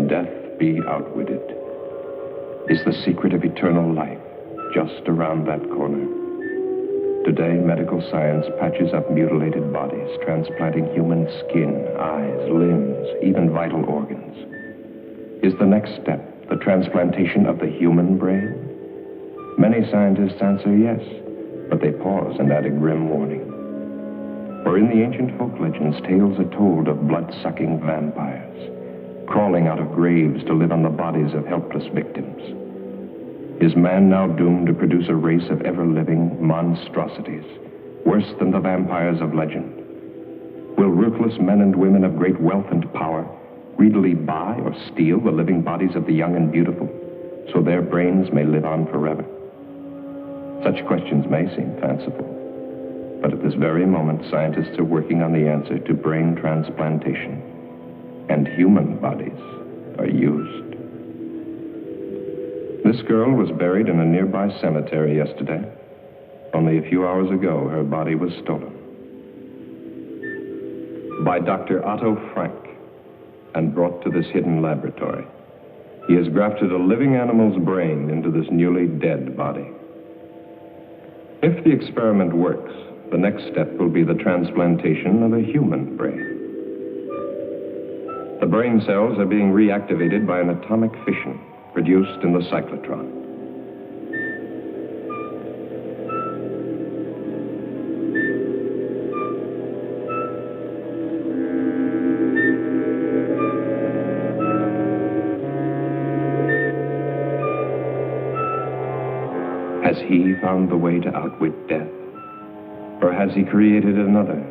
Can death be outwitted? Is the secret of eternal life just around that corner? Today, medical science patches up mutilated bodies, transplanting human skin, eyes, limbs, even vital organs. Is the next step the transplantation of the human brain? Many scientists answer yes, but they pause and add a grim warning. For in the ancient folk legends, tales are told of blood-sucking vampires, crawling out of graves to live on the bodies of helpless victims. Is man now doomed to produce a race of ever-living monstrosities, worse than the vampires of legend? Will ruthless men and women of great wealth and power greedily buy or steal the living bodies of the young and beautiful, so their brains may live on forever? Such questions may seem fanciful, but at this very moment, scientists are working on the answer to brain transplantation, and human bodies are used. This girl was buried in a nearby cemetery yesterday. Only a few hours ago, her body was stolen. By Dr. Otto Frank, and brought to this hidden laboratory. He has grafted a living animal's brain into this newly dead body. If the experiment works, the next step will be the transplantation of a human brain. The brain cells are being reactivated by an atomic fission produced in the cyclotron. Has he found the way to outwit death? Or has he created another?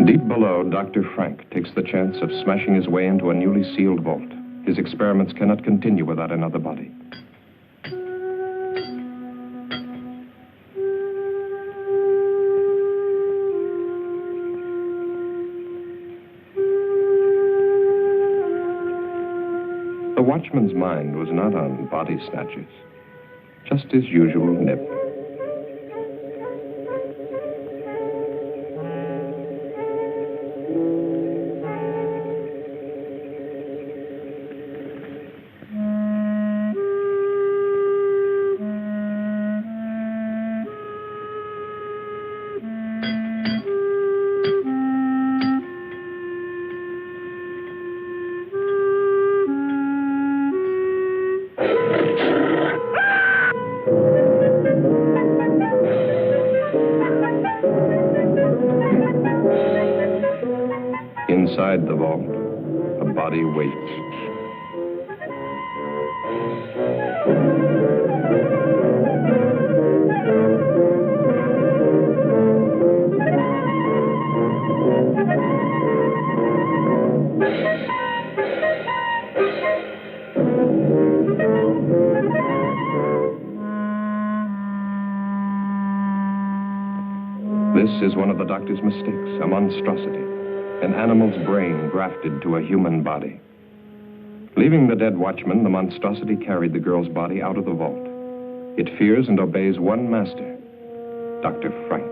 Deep below, Dr. Frank takes the chance of smashing his way into a newly sealed vault. His experiments cannot continue without another body. The watchman's mind was not on body snatchers, just his usual nip. Inside the vault, a body waits. This is one of the doctor's mistakes, a monstrosity. An animal's brain grafted to a human body. Leaving the dead watchman, the monstrosity carried the girl's body out of the vault. It fears and obeys one master, Dr. Frank.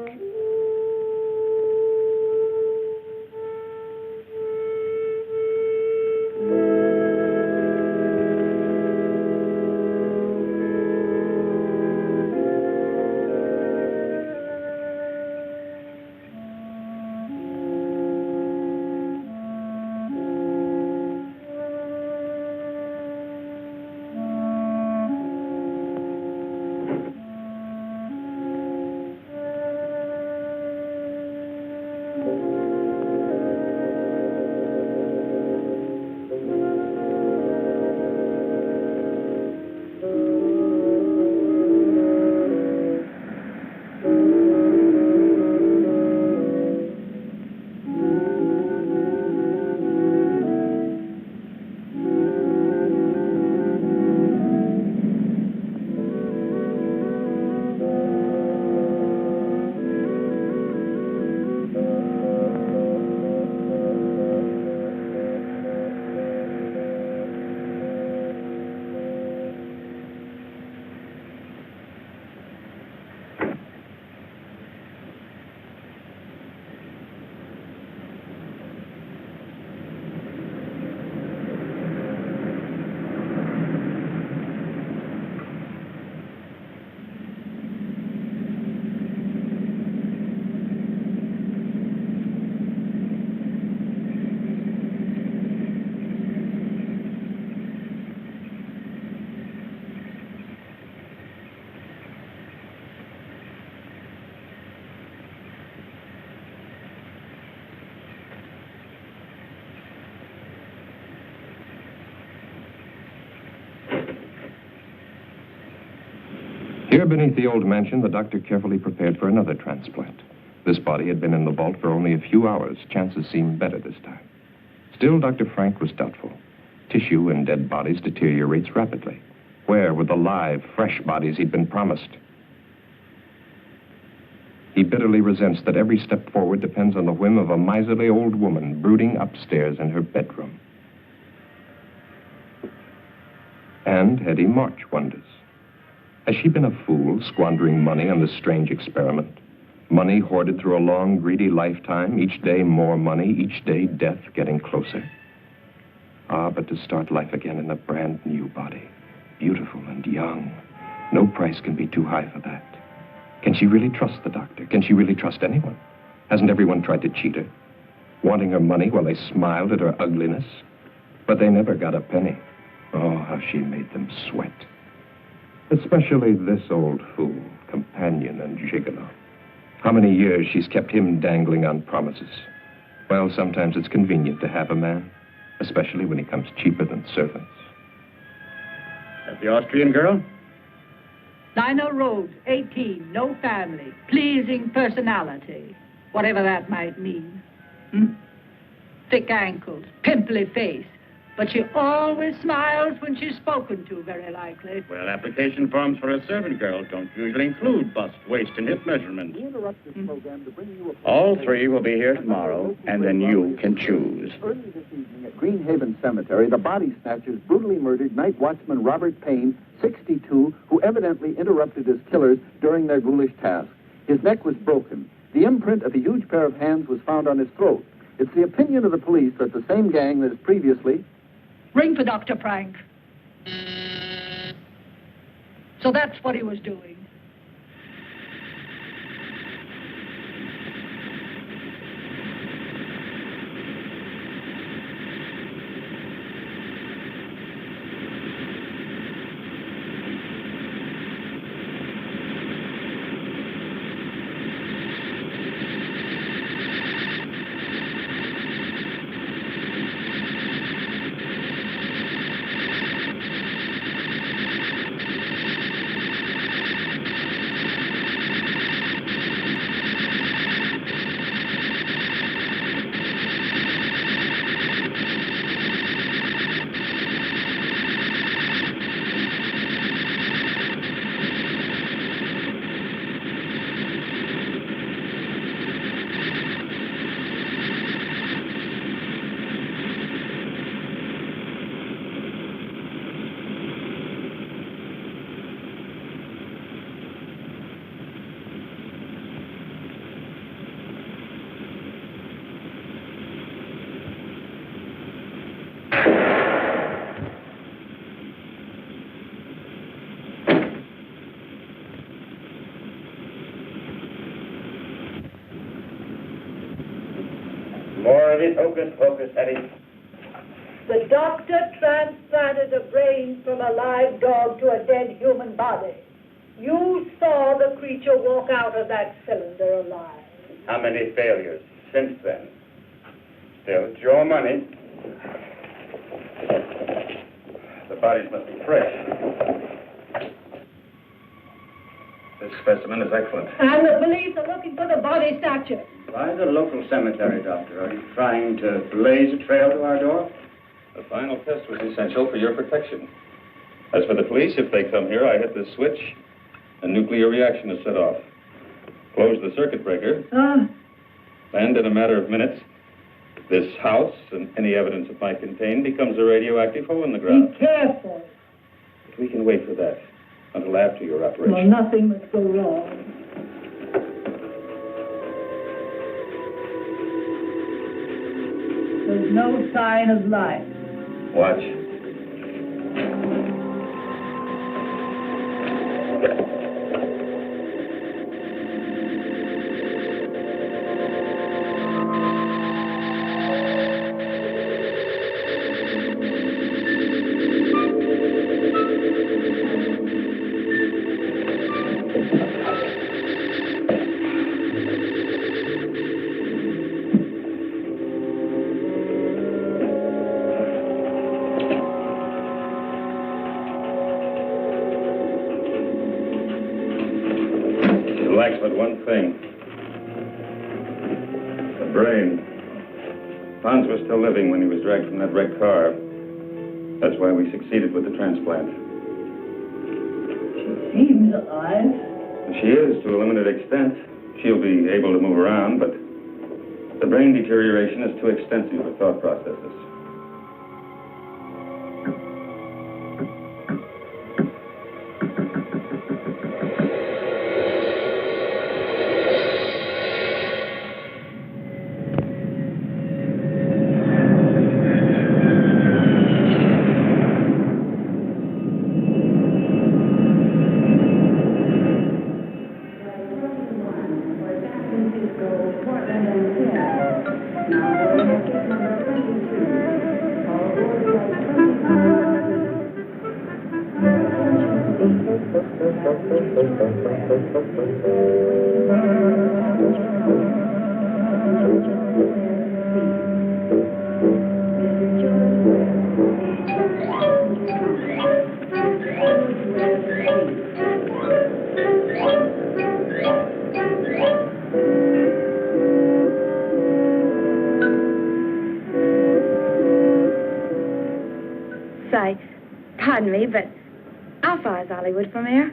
Here beneath the old mansion, the doctor carefully prepared for another transplant. This body had been in the vault for only a few hours. Chances seemed better this time. Still, Dr. Frank was doubtful. Tissue in dead bodies deteriorates rapidly. Where were the live, fresh bodies he'd been promised? He bitterly resents that every step forward depends on the whim of a miserly old woman brooding upstairs in her bedroom. And Hetty March wonders, has she been a fool, squandering money on this strange experiment? Money hoarded through a long, greedy lifetime, each day more money, each day death getting closer. Ah, but to start life again in a brand new body, beautiful and young, no price can be too high for that. Can she really trust the doctor? Can she really trust anyone? Hasn't everyone tried to cheat her? Wanting her money while they smiled at her ugliness? But they never got a penny. Oh, how she made them sweat. Especially this old fool, companion and gigolo. How many years she's kept him dangling on promises. Well, sometimes it's convenient to have a man, especially when he comes cheaper than servants. That the Austrian girl? Lionel Rhodes, 18, no family, pleasing personality, whatever that might mean. Thick ankles, pimply face, but she always smiles when she's spoken to, very likely. Well, application forms for a servant girl don't usually include bust, waist, and hip measurements. All three will be here tomorrow, and then you can choose. Early this evening at Greenhaven Cemetery, the body snatchers brutally murdered night watchman Robert Payne, 62, who evidently interrupted his killers during their ghoulish task. His neck was broken. The imprint of a huge pair of hands was found on his throat. It's the opinion of the police that the same gang that has previously... Ring for Dr. Frank. So that's what he was doing. Hocus pocus, Hetty. The doctor transplanted a brain from a live dog to a dead human body. You saw the creature walk out of that cylinder alive. How many failures since then? Still, it's your money. The bodies must be fresh. This specimen is excellent. And the police are looking for the body snatcher. Why the local cemetery, Doctor? Are you trying to blaze a trail to our door? The final test was essential for your protection. As for the police, if they come here, I hit this switch, a nuclear reaction is set off. Close the circuit breaker, and in a matter of minutes, this house and any evidence it might contain becomes a radioactive hole in the ground. Be careful. But we can wait for that until after your operation. Well, nothing must go wrong. There's no sign of life. Watch. lacks but one thing. The brain. Hans was still living when he was dragged from that wrecked car. That's why we succeeded with the transplant. She seems alive. She is, to a limited extent. She'll be able to move around, but the brain deterioration is too extensive for thought processes. Pardon me, but how far is Hollywood from here?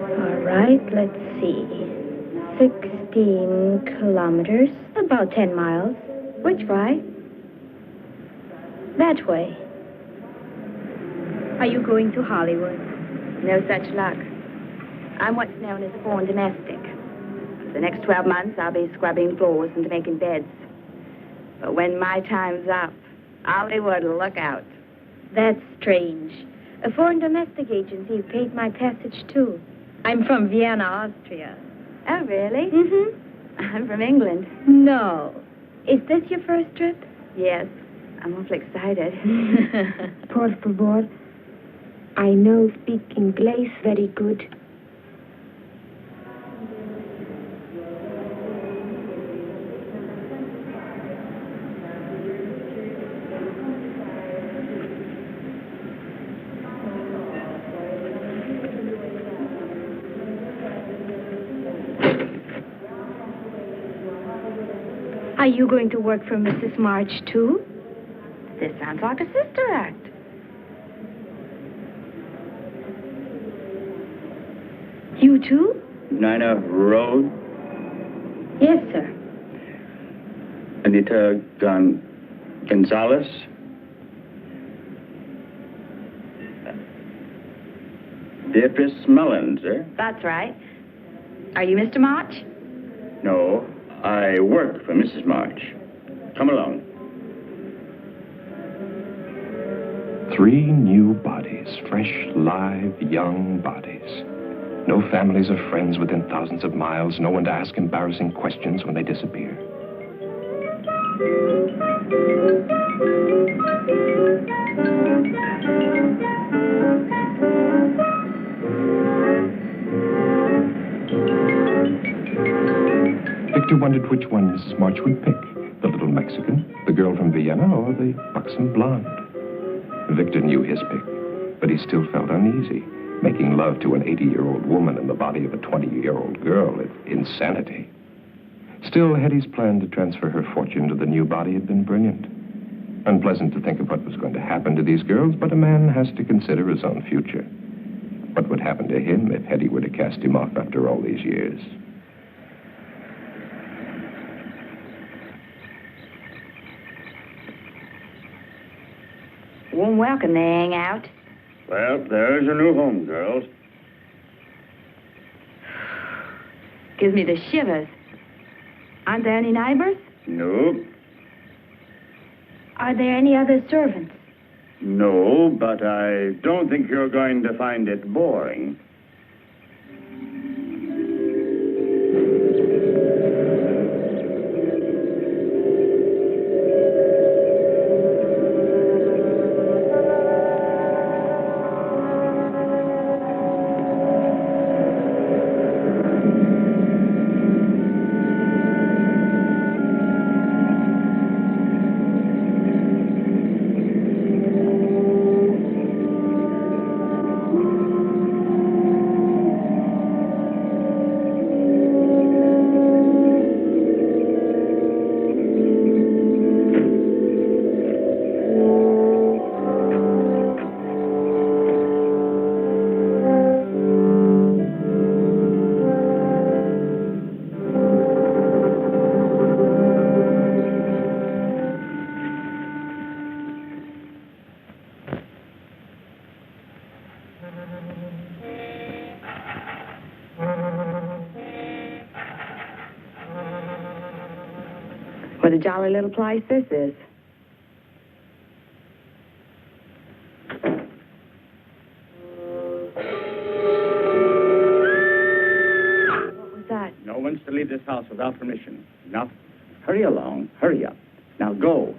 All right, let's see. 16 kilometers, about 10 miles. Which way? That way. Are you going to Hollywood? No such luck. I'm what's known as a foreign domestic. For the next 12 months, I'll be scrubbing floors and making beds. But when my time's up, Hollywood will look out. That's strange. A foreign domestic agency paid my passage, too. I'm from Vienna, Austria. Oh, really? Mm-hmm. I'm from England. No. Is this your first trip? Yes. I'm awfully excited. Por favor. I know speak English very good. Are you going to work for Mrs. March, too? This sounds like a sister act. You, too? Nina Road? Yes, sir. Anita Gonzalez? Beatrice Mullins, eh? That's right. Are you Mr. March? No, I work for Mrs. March. Come along. 3 new bodies, fresh, live, young bodies. No families or friends within thousands of miles, no one to ask embarrassing questions when they disappear. Victor wondered which one Mrs. March would pick, the little Mexican, the girl from Vienna, or the buxom blonde. Victor knew his pick, but he still felt uneasy. Making love to an 80-year-old woman in the body of a 20-year-old girl, it's insanity. Still, Hetty's plan to transfer her fortune to the new body had been brilliant. Unpleasant to think of what was going to happen to these girls, but a man has to consider his own future. What would happen to him if Hetty were to cast him off after all these years? Warm welcome, they hang out. Well, there's your new home, girls. Gives me the shivers. Aren't there any neighbors? No. Are there any other servants? No, but I don't think you're going to find it boring. What a jolly little place this is. What was that? No one's to leave this house without permission. Now, hurry along. Hurry up. Now, go.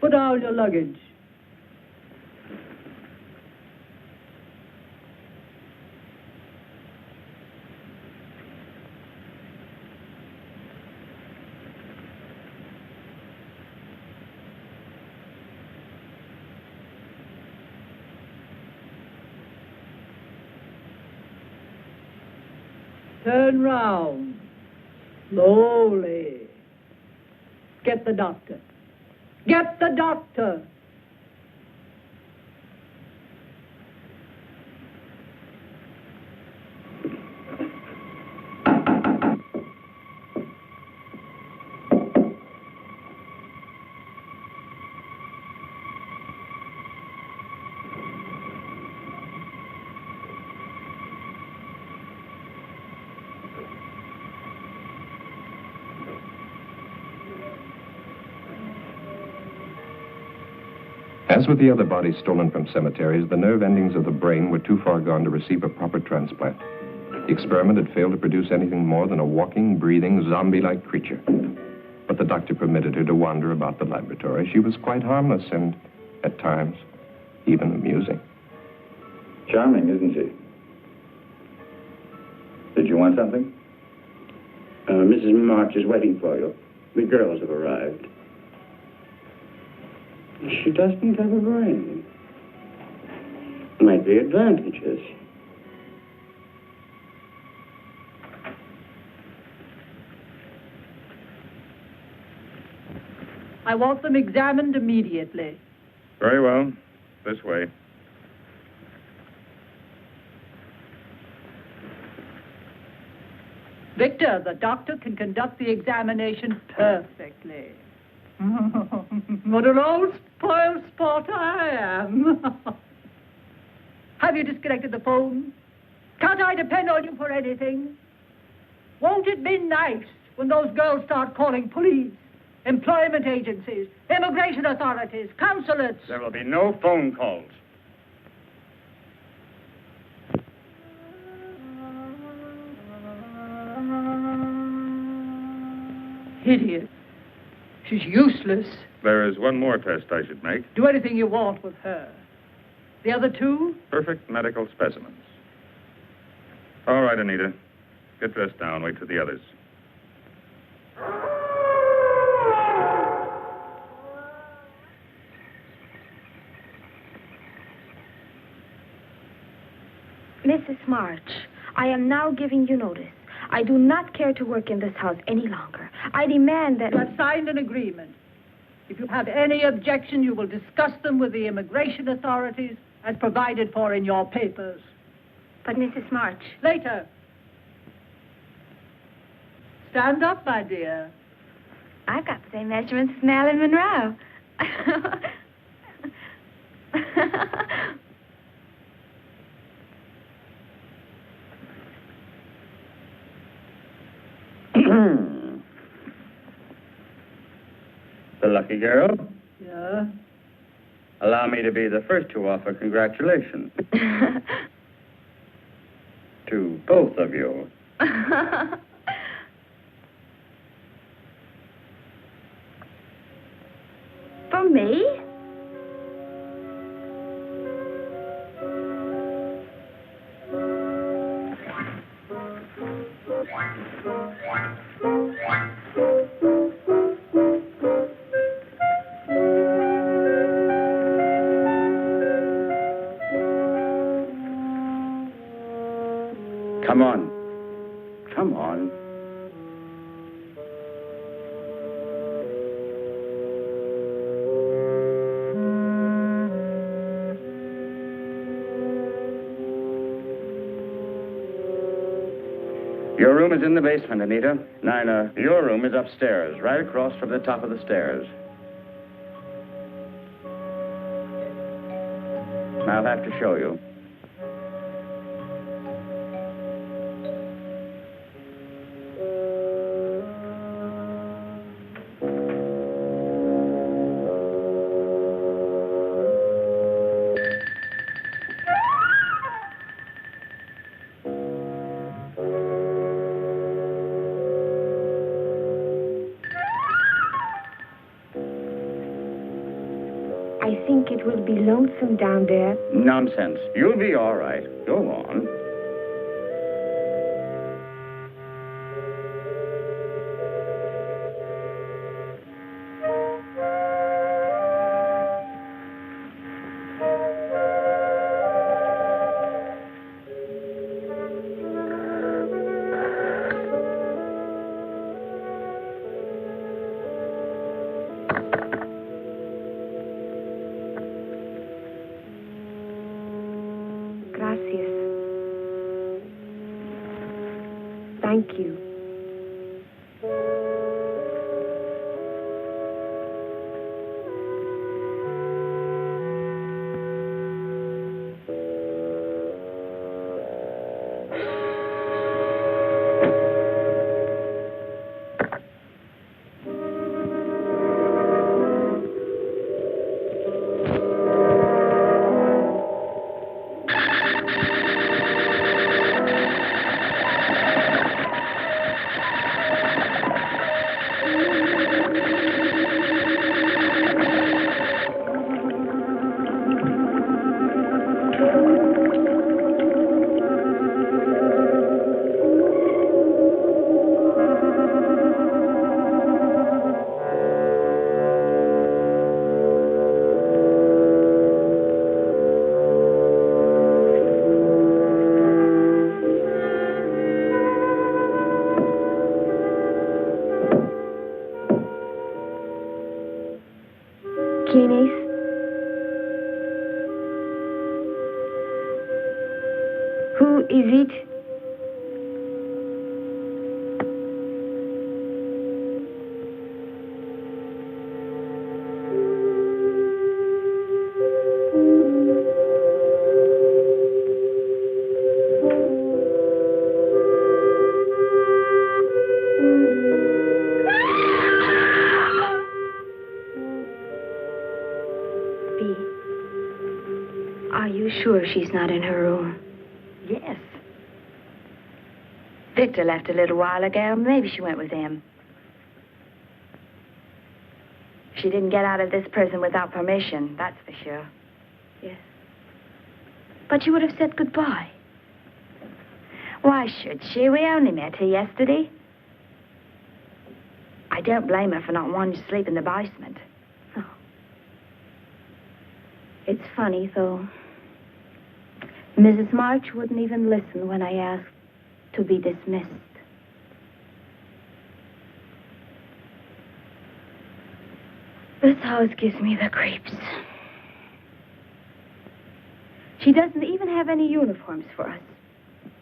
Put down your luggage. Turn round. Slowly. Get the doctor. Get the doctor. As with the other bodies stolen from cemeteries, the nerve endings of the brain were too far gone to receive a proper transplant. The experiment had failed to produce anything more than a walking, breathing, zombie-like creature. But the doctor permitted her to wander about the laboratory. She was quite harmless and, at times, even amusing. Charming, isn't she? Did you want something? Mrs. March is waiting for you. The girls have arrived. She doesn't have a brain. Might be advantages. I want them examined immediately. Very well. This way. Victor, the doctor can conduct the examination perfectly. What an old spoiled sport I am. Have you disconnected the phone? Can't I depend on you for anything? Won't it be nice when those girls start calling police, employment agencies, immigration authorities, consulates? There will be no phone calls. Idiot. She's useless. There is one more test I should make. Do anything you want with her. The other two? Perfect medical specimens. All right, Anita. Get dressed now and wait for the others. Mrs. March, I am now giving you notice. I do not care to work in this house any longer. I demand that... You have signed an agreement. If you have any objection, you will discuss them with the immigration authorities as provided for in your papers. But, Mrs. March... Later. Stand up, my dear. I've got the same measurements as Marilyn Monroe. The lucky girl. Yeah? Allow me to be the first to offer congratulations. To both of you. For me? Come on. Come on. Your room is in the basement, Anita. Nina, your room is upstairs, right across from the top of the stairs. I'll have to show you. I think it will be lonesome down there. Nonsense. You'll be all right. Go on. Thank you. Who is it? Are you sure she's not in her room? Yes. Victor left a little while ago. Maybe she went with him. She didn't get out of this prison without permission, that's for sure. Yes. But she would have said goodbye. Why should she? We only met her yesterday. I don't blame her for not wanting to sleep in the basement. Oh. It's funny, though. Mrs. March wouldn't even listen when I asked to be dismissed. This house gives me the creeps. She doesn't even have any uniforms for us.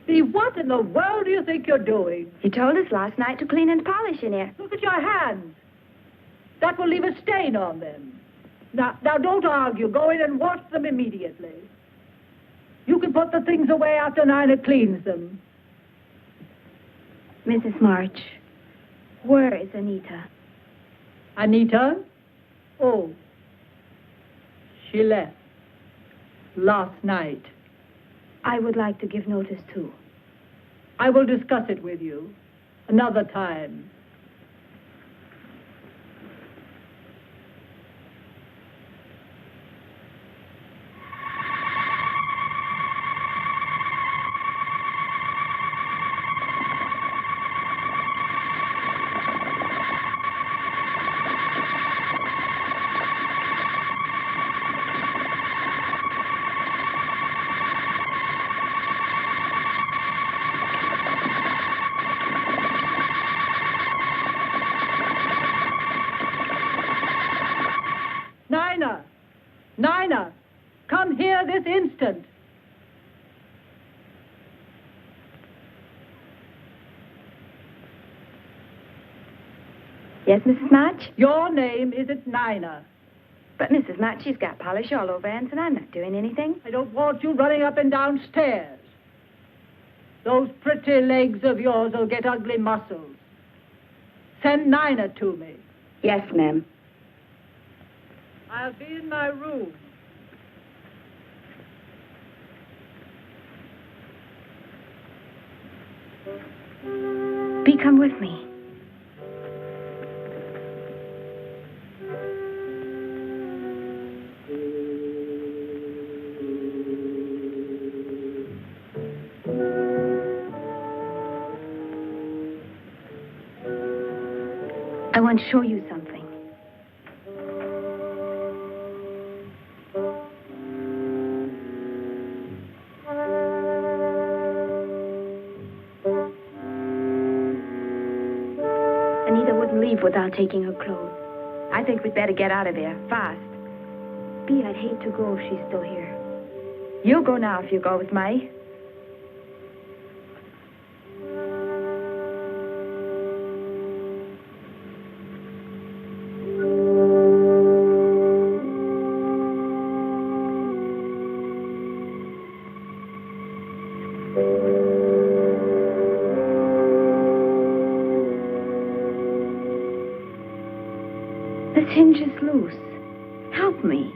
See, what in the world do you think you're doing? You told us last night to clean and polish in here. Look at your hands. That will leave a stain on them. Now, don't argue. Go in and wash them immediately. You can put the things away after Nina cleans them. Mrs. March, where is Anita? Anita? Oh, she left last night. I would like to give notice, too. I will discuss it with you another time. Yes, Mrs. March? Your name isn't Nina. But Mrs. March, she's got polish all over hands, and I'm not doing anything. I don't want you running up and down stairs. Those pretty legs of yours will get ugly muscles. Send Nina to me. Yes, ma'am. I'll be in my room. Bee, come with me. I want to show you something. Anita wouldn't leave without taking her clothes. I think we'd better get out of here, fast. Bee, I'd hate to go if she's still here. You go now if you go with me. This hinge is loose. Help me.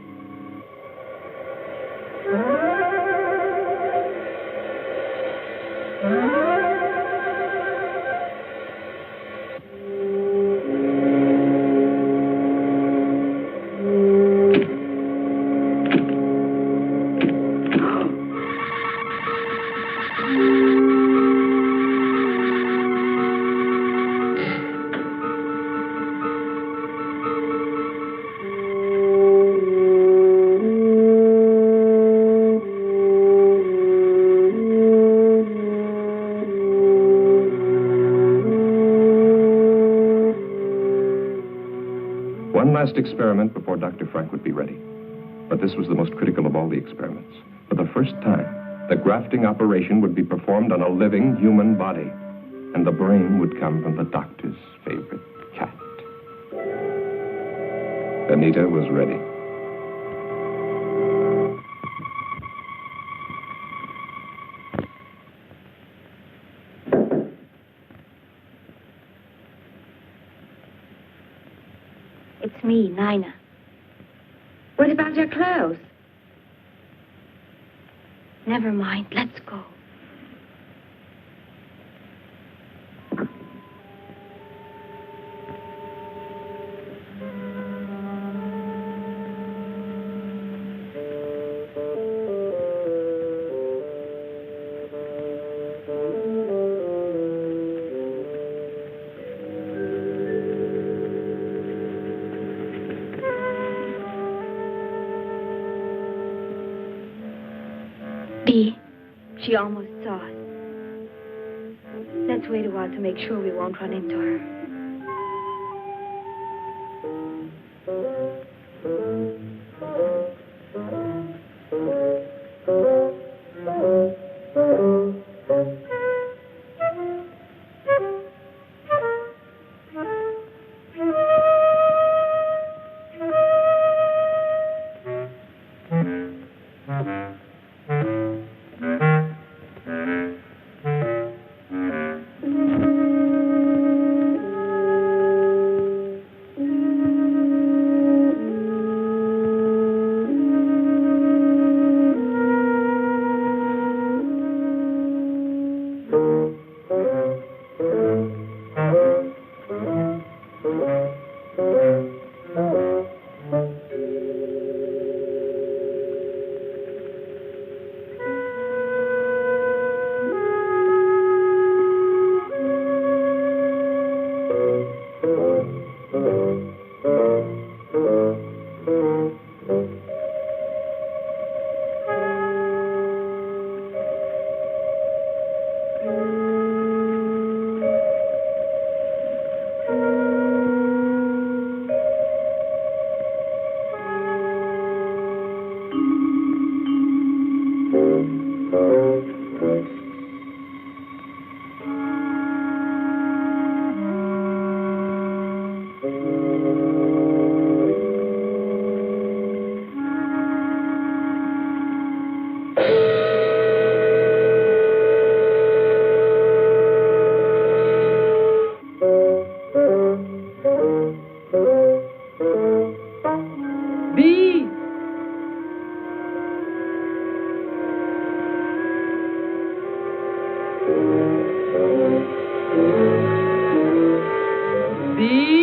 One last experiment before Dr. Frank would be ready. But this was the most critical of all the experiments. For the first time, the grafting operation would be performed on a living human body, and the brain would come from the doctor's favorite cat. Anita was ready. It's me, Nina. What about your clothes? Never mind. Let's go. Bee, she almost saw us. Let's wait a while to make sure we won't run into her. B.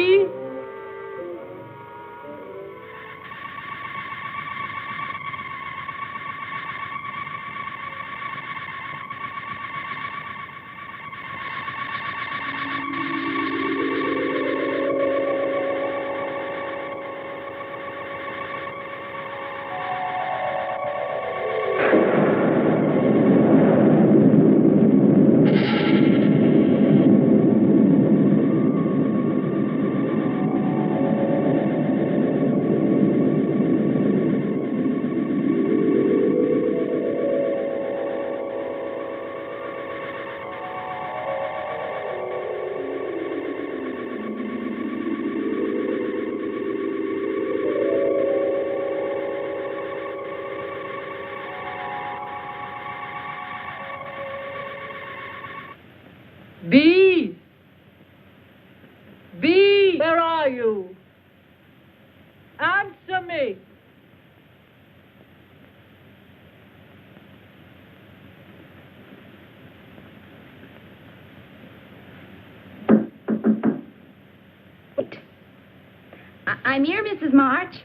B! B! Where are you? Answer me! I'm here, Mrs. March.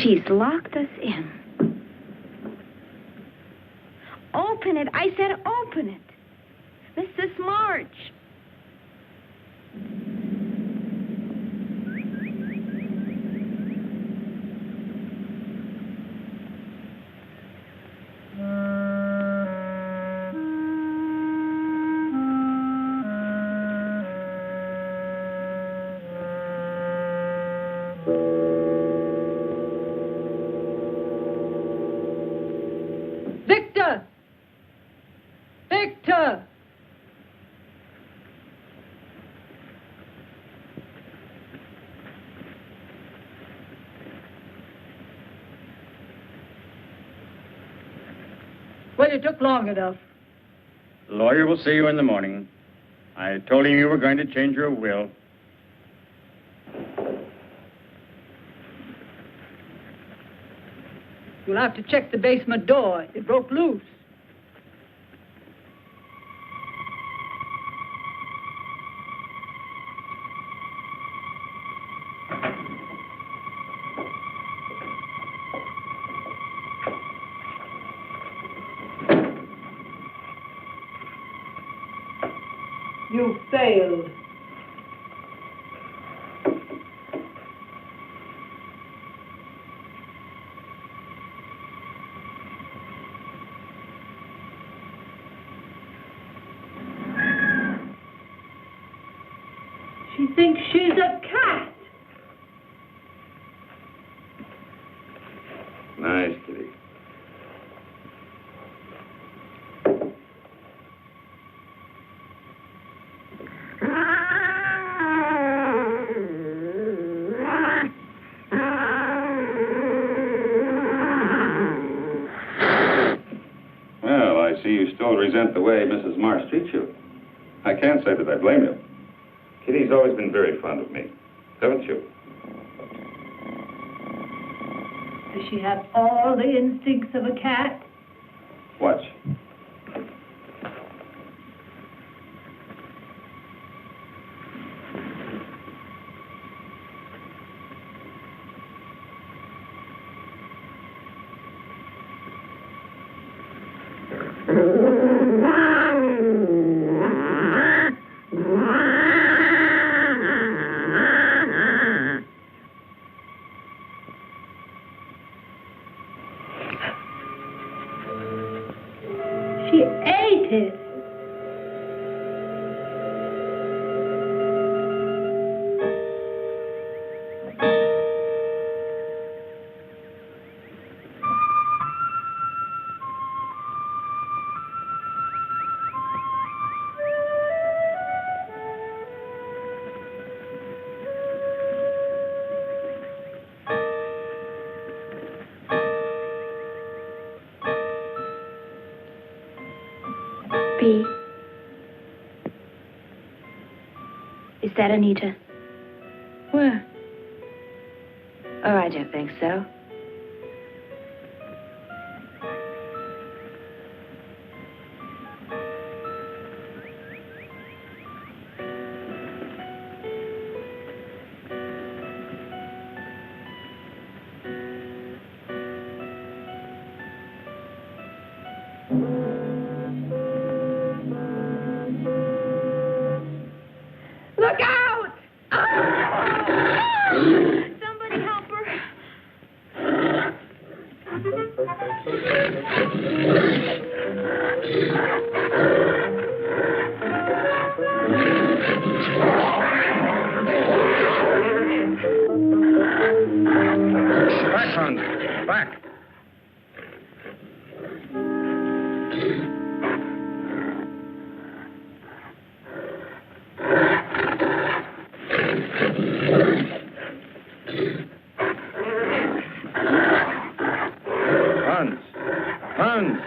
She's locked us in. Open it. I said open it. Mrs. March. Victor! Victor! Well, it took long enough. The lawyer will see you in the morning. I told him you were going to change your will. You'll have to check the basement door. It broke loose. You failed. She thinks she's a cat. Nice, kitty. Well, I see you still resent the way Mrs. Marsh treats you. I can't say that I blame you. Kitty's always been very fond of me, haven't you? Does she have all the instincts of a cat? Watch. She ate it. B. Is that Anita? Where? Oh, I don't think so. Look out! Somebody help her. Back, Hans. Back. Hans. Hans.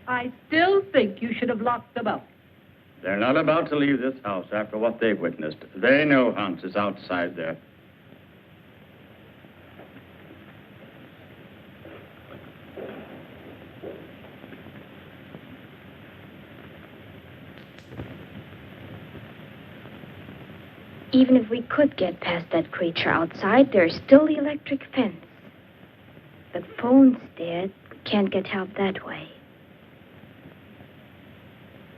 I still think you should have locked them up. They're not about to leave this house after what they've witnessed. They know Hans is outside there. Even if we could get past that creature outside, there's still the electric fence. The phone's dead. We can't get help that way.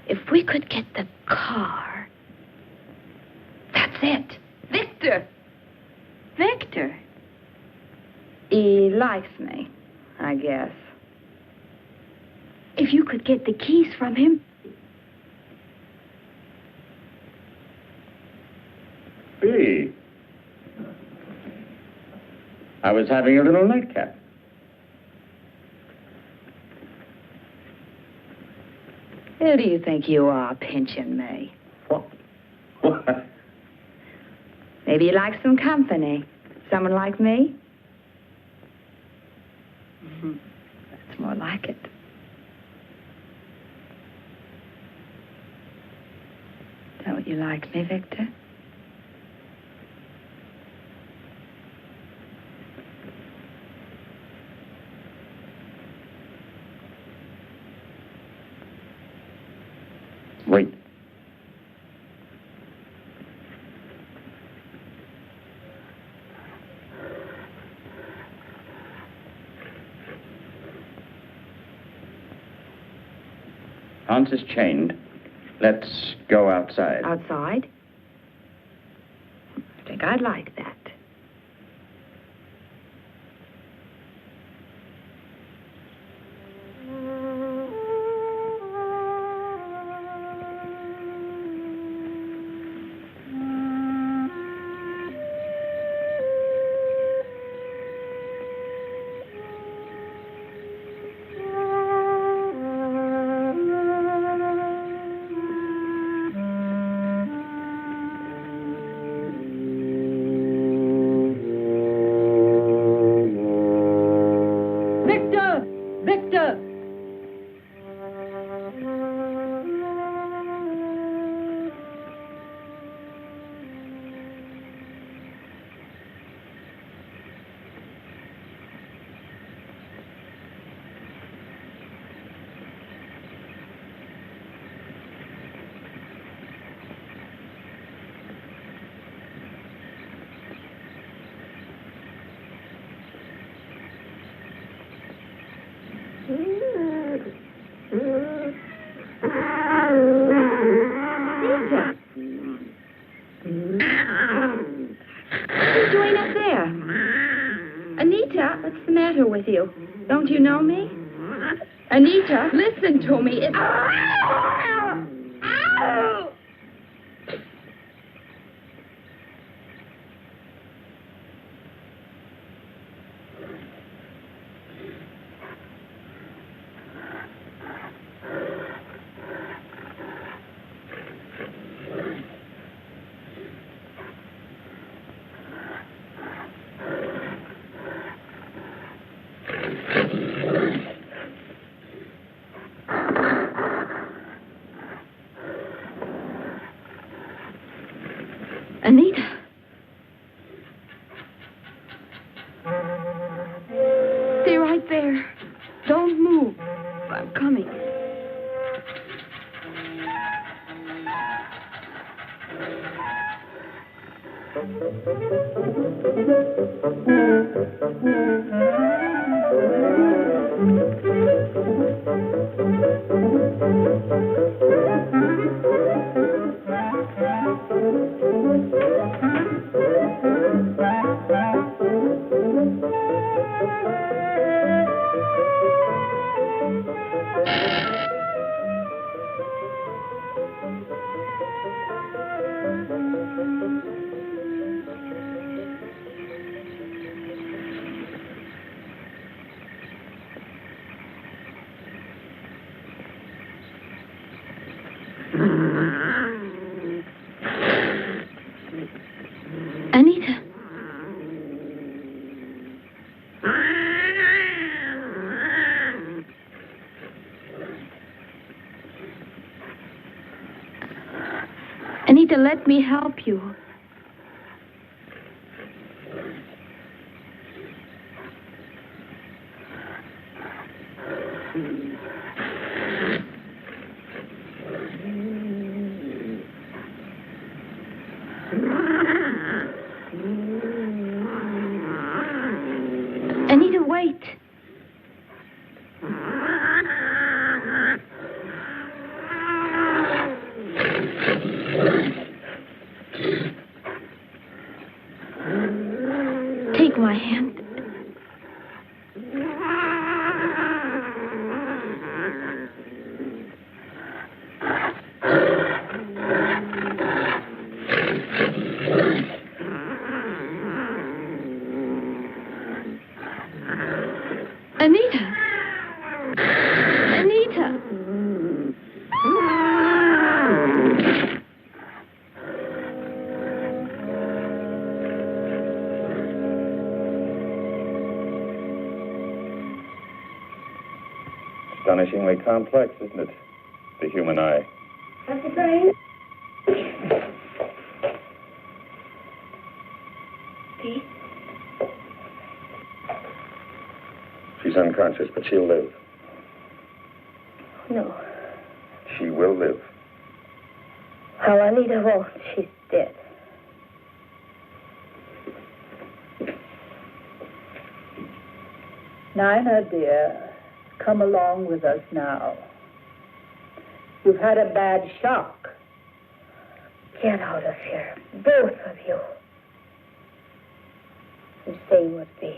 If we could get the car... That's it. Victor! Victor? He likes me, I guess. If you could get the keys from him... B. I was having a little nightcap. Who do you think you are, pinching me? What? What? Maybe you like some company. Someone like me? That's more like it. Don't you like me, Victor? Wait. Hans is chained. Let's go outside. Outside? I think I'd like that. Anita, what's the matter with you? Don't you know me? Anita, listen to me. It's... Ow! Anita. Stay right there. Don't move. I'm coming. Anita. Anita, let me help you. Anita, wait. Take my hand. Anita! Anita! Astonishingly complex, isn't it? The human eye. Otto Frank? Pete? She's unconscious, but she'll live. No. She will live. How Anita won't. She's dead. Nina, dear, come along with us now. You've had a bad shock. Get out of here, both of you. You say would be.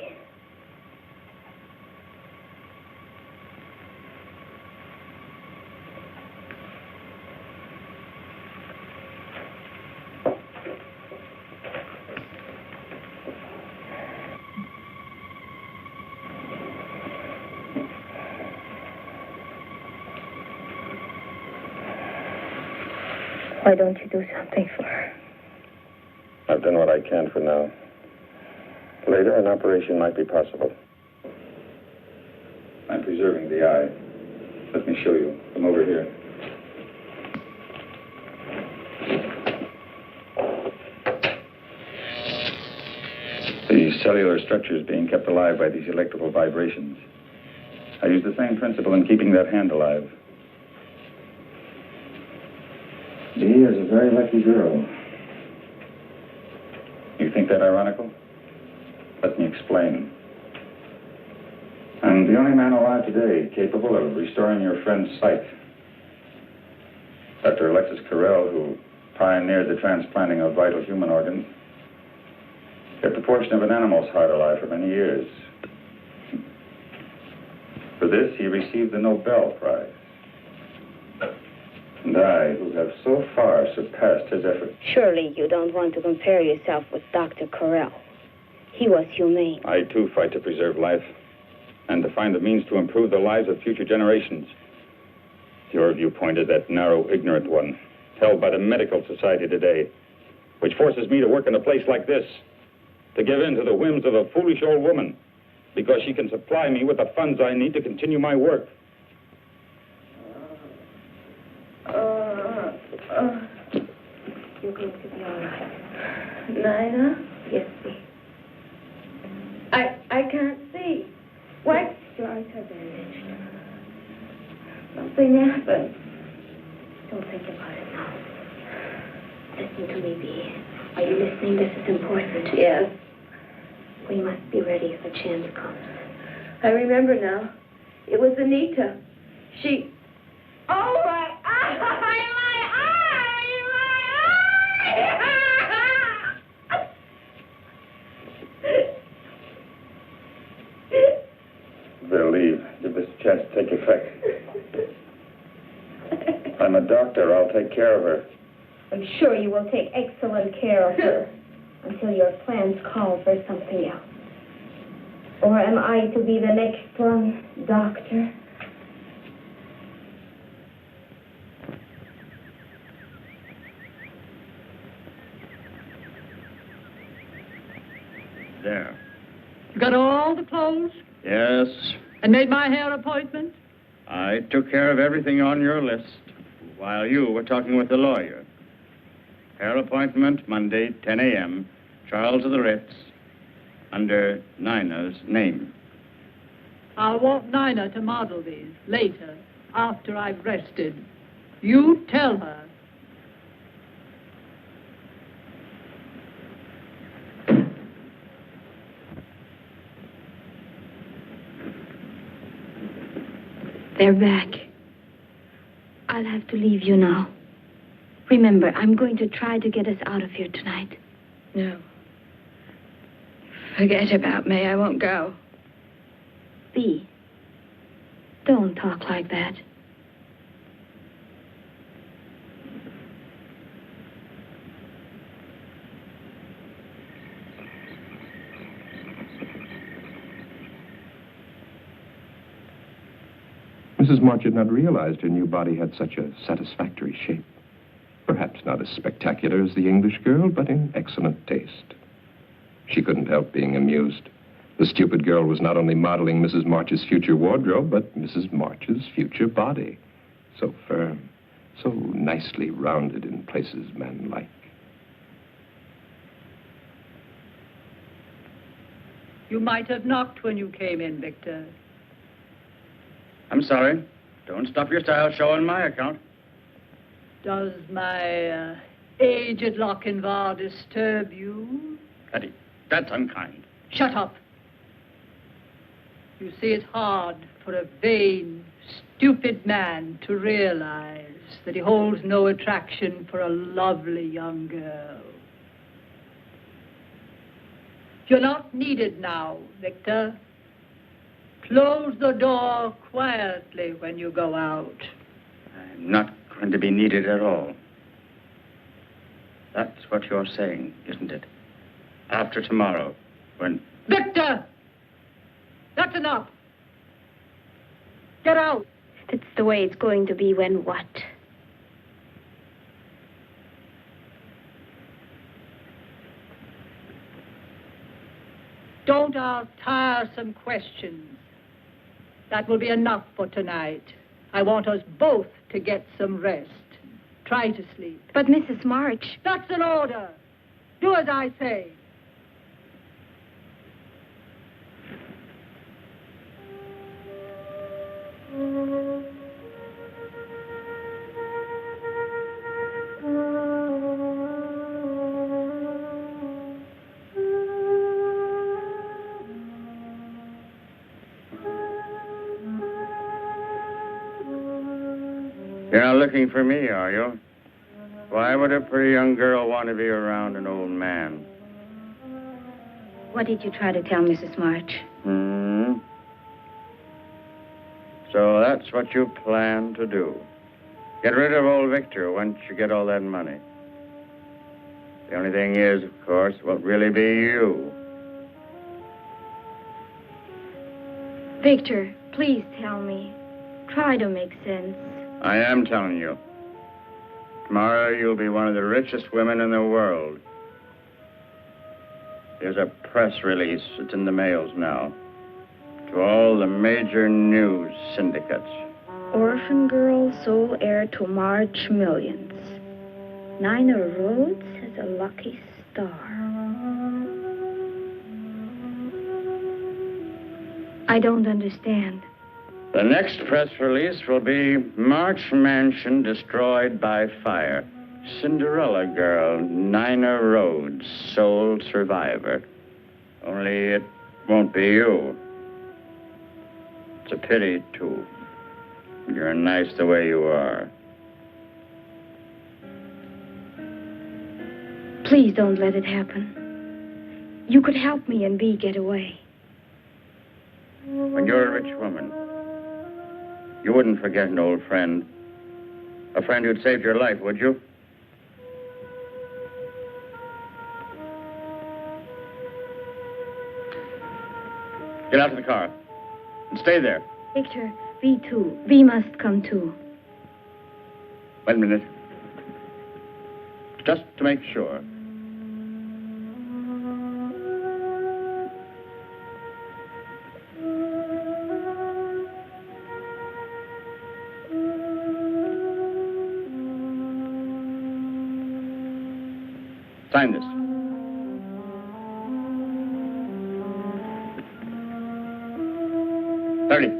Why don't you do something for her? I've done what I can for now. Later, an operation might be possible. I'm preserving the eye. Let me show you. Come over here. The cellular structure is being kept alive by these electrical vibrations. I use the same principle in keeping that hand alive. Dee is a very lucky girl. You think that ironical? Let me explain. I'm the only man alive today capable of restoring your friend's sight. Dr. Alexis Carrel, who pioneered the transplanting of vital human organs, kept a portion of an animal's heart alive for many years. For this, he received the Nobel Prize. And I, who have so far surpassed his efforts. Surely you don't want to compare yourself with Dr. Carrel. He was humane. I, too, fight to preserve life and to find the means to improve the lives of future generations. Your viewpoint is that narrow, ignorant one, held by the medical society today, which forces me to work in a place like this, to give in to the whims of a foolish old woman, because she can supply me with the funds I need to continue my work. You you're going to be all right. Nina? Yes, see. I can't see. What? Your eyes are bandaged. Something happened. Don't think about it now. Listen to me, Bee. Are you listening? This is important. Yes. We must be ready if a chance comes. I remember now. It was Anita. She... Oh, my eye! My eye! They'll leave. Give this a chance to take effect. I'm a doctor. I'll take care of her. I'm sure you will take excellent care of her until your plans call for something else. Or am I to be the next one, Doctor? There. You got all the clothes Yes, and made my hair appointment? I took care of everything on your list while you were talking with the lawyer. Hair appointment, Monday, 10 a.m., Charles of the Ritz, under Nina's name. I'll want Nina to model these later, after I've rested. You tell her. They're back. I'll have to leave you now. Remember, I'm going to try to get us out of here tonight. No. Forget about me. I won't go. Bee, don't talk like that. Mrs. March had not realized her new body had such a satisfactory shape. Perhaps not as spectacular as the English girl, but in excellent taste. She couldn't help being amused. The stupid girl was not only modeling Mrs. March's future wardrobe, but Mrs. March's future body. So firm, so nicely rounded in places men like. You might have knocked when you came in, Victor. I'm sorry. Don't stop your style show on my account. Does my aged Lochinvar disturb you? Betty, that's unkind. Shut up. You see, it's hard for a vain, stupid man to realize that he holds no attraction for a lovely young girl. You're not needed now, Victor. Close the door quietly when you go out. I'm not going to be needed at all. That's what you're saying, isn't it? After tomorrow, when... Victor! That's enough. Get out. That's the way it's going to be when what? Don't ask tiresome questions. That will be enough for tonight. I want us both to get some rest. Try to sleep. But Mrs. March... That's an order. Do as I say. You're not looking for me, are you? Why would a pretty young girl want to be around an old man? What did you try to tell Mrs. March? So that's what you plan to do. Get rid of old Victor once you get all that money. The only thing is, of course, it won't really be you. Victor, please tell me. Try to make sense. I am telling you. Tomorrow you'll be one of the richest women in the world. There's a press release. It's in the mails now. To all the major news syndicates. Orphan girl, sole heir to March millions. Nina Rhodes has a lucky star. I don't understand. The next press release will be March Mansion destroyed by fire. Cinderella girl, Nina Rhodes, sole survivor. Only it won't be you. It's a pity, too. You're nice the way you are. Please don't let it happen. You could help me and Bee get away. When you're a rich woman, you wouldn't forget an old friend. A friend who'd saved your life, would you? Get out of the car. And stay there. Victor, Bee too. Bee must come too. Wait a minute. Just to make sure. Sign this. $30.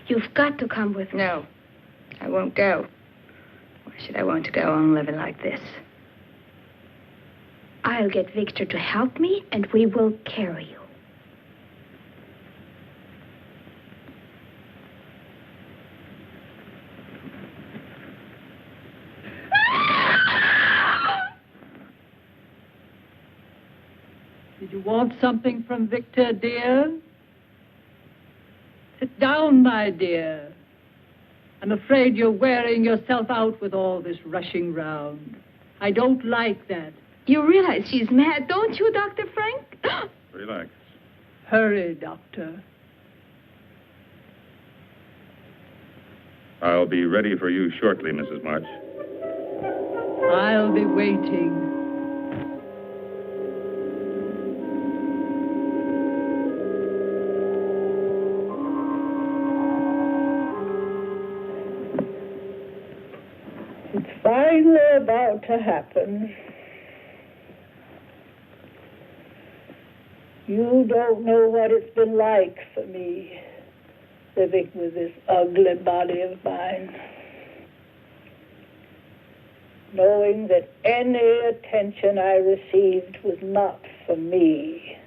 You've got to come with me. No, I won't go. Why should I want to go on living like this? I'll get Victor to help me, and we will carry you. Did you want something from Victor, dear? Sit down, my dear. I'm afraid you're wearing yourself out with all this rushing round. I don't like that. You realize she's mad, don't you, Dr. Frank? Relax. Hurry, Doctor. I'll be ready for you shortly, Mrs. March. I'll be waiting. It's finally about to happen. You don't know what it's been like for me, living with this ugly body of mine. Knowing that any attention I received was not for me,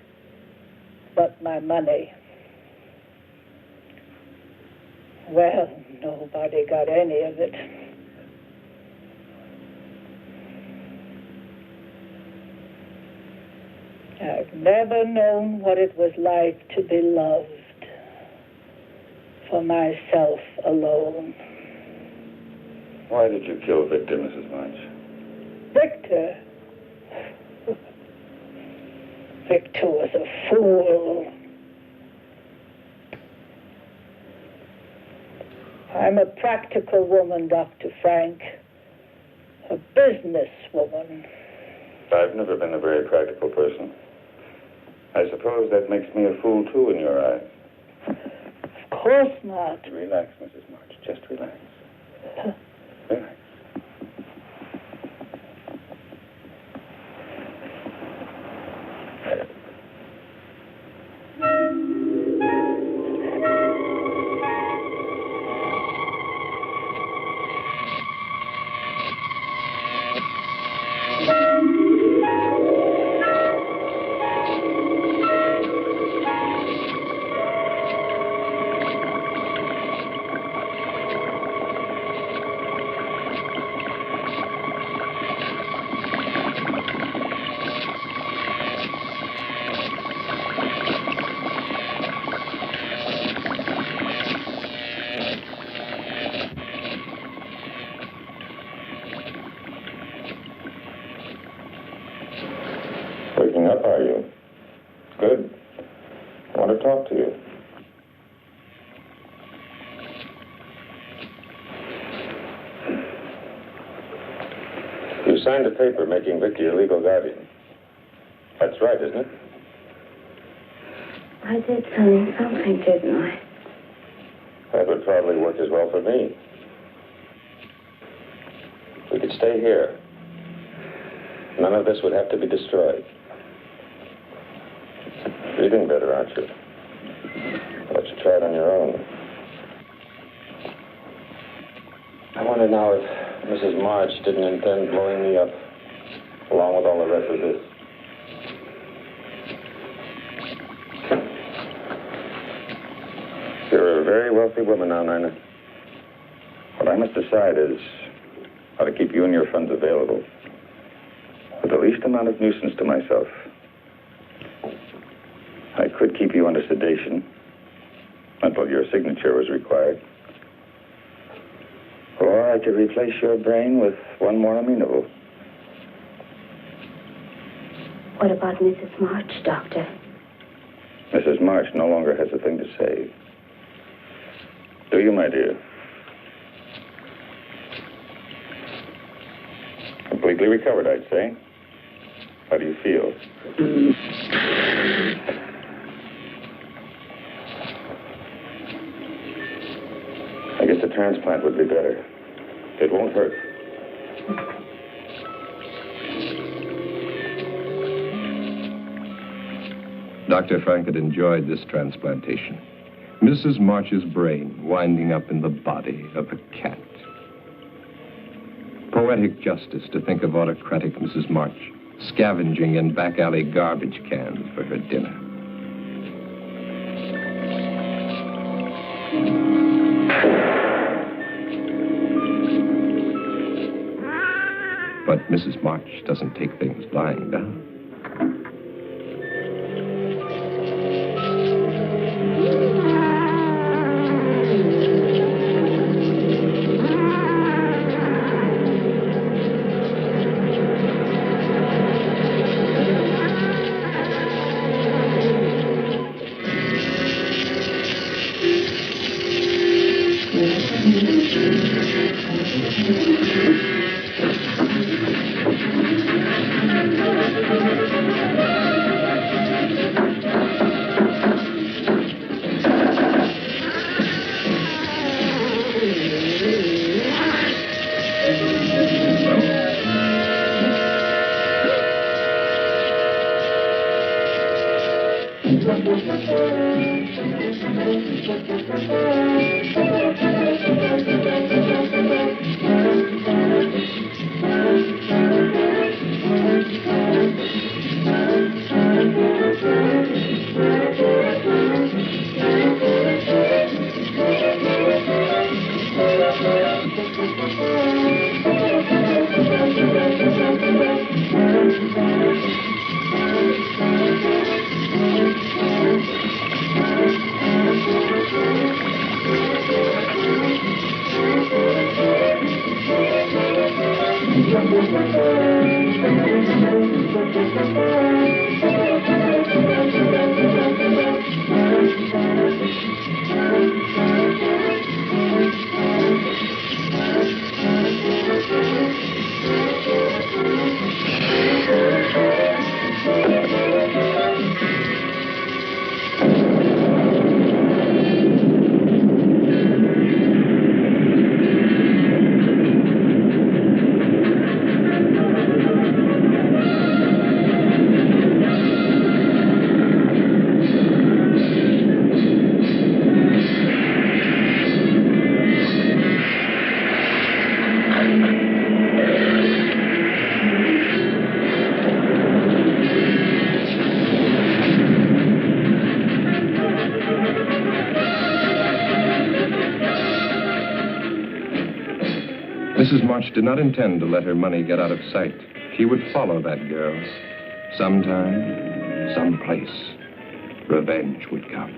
but my money. Well, nobody got any of it. I've never known what it was like to be loved for myself alone. Why did you kill Victor, Mrs. March? Victor? Victor was a fool. I'm a practical woman, Dr. Frank. A business woman. I've never been a very practical person. I suppose that makes me a fool, too, in your eyes. Of course not. Relax, Mrs. March. Just relax. Relax. signed a paper making Vicky your legal guardian. That's right, isn't it? I did sign something, didn't I? That would probably work as well for me. We could stay here. None of this would have to be destroyed. Breathing better, aren't you? Why don't you try it on your own? I wonder now if Mrs. March didn't intend blowing me up, along with all the rest of this. You're a very wealthy woman now, Nina. What I must decide is how to keep you and your funds available with the least amount of nuisance to myself. I could keep you under sedation until your signature was required. Or I could replace your brain with one more amenable. What about Mrs. March, Doctor? Mrs. March no longer has a thing to say. Do you, my dear? Completely recovered, I'd say. How do you feel? I guess a transplant would be better. It won't hurt. Dr. Frank had enjoyed this transplantation. Mrs. March's brain winding up in the body of a cat. Poetic justice to think of autocratic Mrs. March scavenging in back alley garbage cans for her dinner. But Mrs. March doesn't take things lying down. Mrs. March did not intend to let her money get out of sight. She would follow that girl. Sometime, someplace, revenge would come.